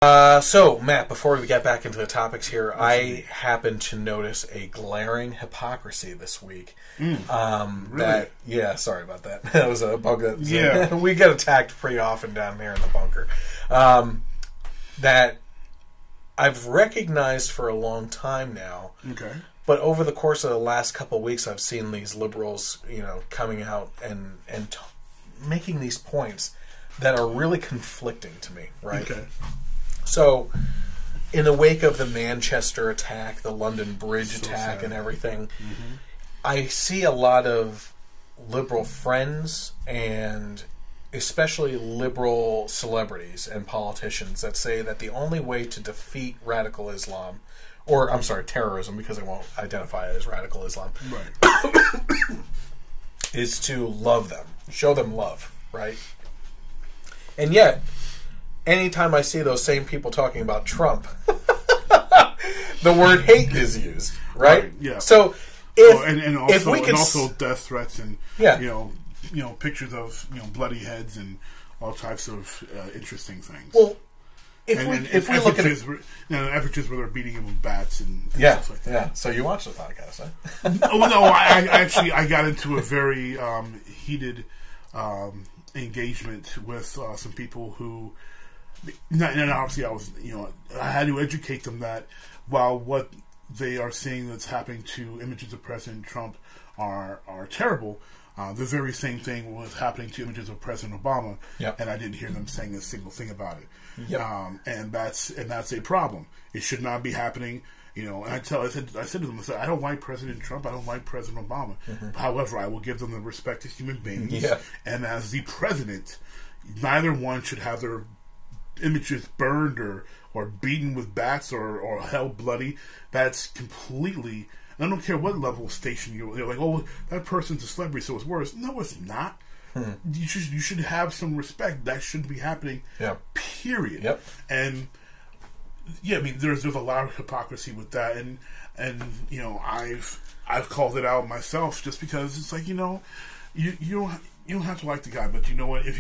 So, Matt, before we get back into the topics here, I happened to notice a glaring hypocrisy this week. Really? Sorry about that. That was a bug that we get attacked pretty often down there in the bunker. That I've recognized for a long time now. Okay. But over the course of the last couple of weeks, I've seen these liberals, coming out and making these points that are really conflicting to me, right? Okay. So, in the wake of the Manchester attack, the London Bridge attack, and everything, I see a lot of liberal friends and especially liberal celebrities and politicians that say that the only way to defeat radical Islam, or I'm sorry, terrorism, because I won't identify it as radical Islam, Right. is to love them, show them love, right? And yet, anytime I see those same people talking about Trump, the word hate is used, right? Yeah. So if we could, and also death threats and pictures of bloody heads and all types of interesting things. Well, if we look at it, averages where they're beating him with bats and stuff like that. Yeah. So you watched the podcast, huh? No, I got into a very heated engagement with some people who. And obviously, I had to educate them that while what they are seeing that's happening to images of President Trump are terrible, the very same thing was happening to images of President Obama, and I didn't hear them saying a single thing about it. Yep. And that's a problem. It should not be happening. And I said to them, I don't like President Trump. I don't like President Obama. However, I will give them the respect as human beings. Yeah. And as the president, neither one should have their images burned or beaten with bats or held bloody. That's completely. I don't care what level of station you're like. Oh, that person's a celebrity, so it's worse. No, it's not. You should have some respect. That shouldn't be happening. Yeah. Period. Yep. And I mean, there's a lot of hypocrisy with that, and I've called it out myself just because it's like you don't have to like the guy, but you know what? If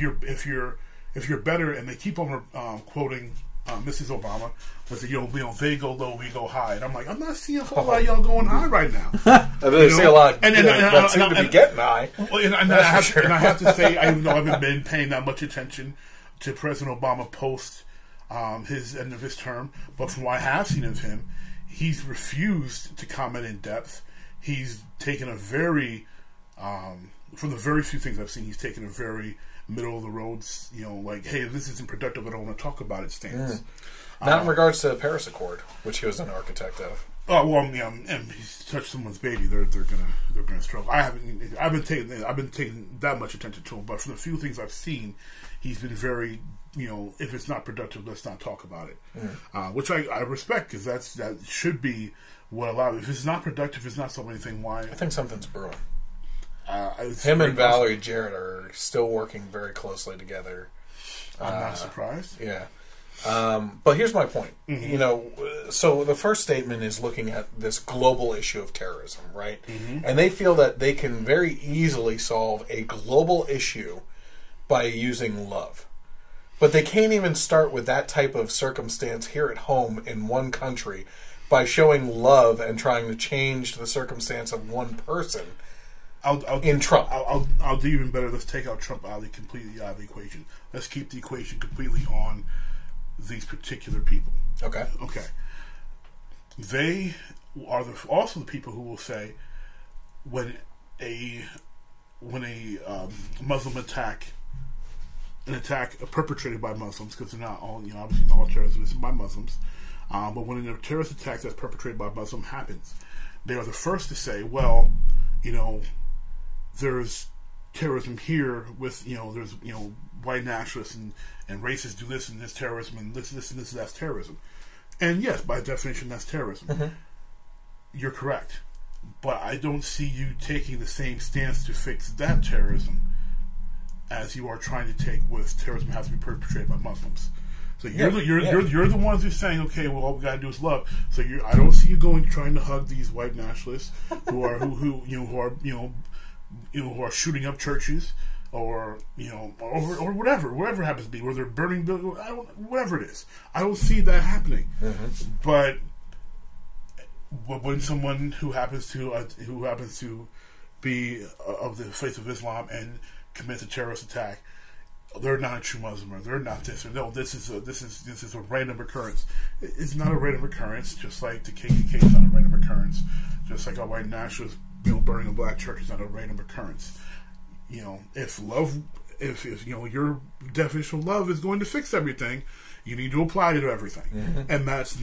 you're better, and they keep on quoting Mrs. Obama, was that they go low, we go high, and I'm like, I'm not seeing a whole lot of y'all going high right now. I really see a lot that seem to be getting high. And I have to say, I haven't been paying that much attention to President Obama post his end of his term, but from what I have seen of him, he's refused to comment in depth. He's taken a very, from the very few things I've seen, he's taken a very middle of the roads, like, hey, this isn't productive, I don't want to talk about it stance. Not in regards to the Paris Accord, which he was an architect of. Oh well, and he's touched someone's baby, they're gonna struggle. I've been taking that much attention to him, but from the few things I've seen, he's been very, if it's not productive, let's not talk about it. Which I respect, because that should be what allows. If it's not productive, it's not anything. Why? I think something's brewing. Him and Valerie Jarrett are still working very closely together. I'm not surprised. Yeah. But here's my point. So the first statement is looking at this global issue of terrorism, right? And they feel that they can very easily solve a global issue by using love. But they can't even start with that type of circumstance here at home in one country by showing love and trying to change the circumstance of one person. In Trump. I'll do even better. Let's take out Trump completely out of the equation. Let's keep the equation completely on these particular people. Okay. They are also the people who will say when a Muslim attack, an attack perpetrated by Muslims, because they're not all, obviously not all terrorism is by Muslims, but when a terrorist attack that's perpetrated by a Muslim happens, they are the first to say, well, there's terrorism here with, there's, white nationalists and racists do this and this terrorism and this and this, that's terrorism. And yes, by definition, that's terrorism. You're correct. But I don't see you taking the same stance to fix that terrorism as you are trying to take with terrorism has to be perpetrated by Muslims. So you're the ones who's saying, okay, well, all we gotta do is love. So I don't see you trying to hug these white nationalists who are shooting up churches or or whatever happens to be, where they're burning buildings, whatever it is. I don't see that happening. Mm-hmm. But when someone who happens to be of the faith of Islam and commits a terrorist attack, they're not a true Muslim, or they're not this, or no, this is a random occurrence. It's not a random occurrence, just like the KKK is not a random occurrence, just like a white nationalist burning a black church is not a random occurrence. If your definition of love is going to fix everything, you need to apply it to everything, mm-hmm. and that's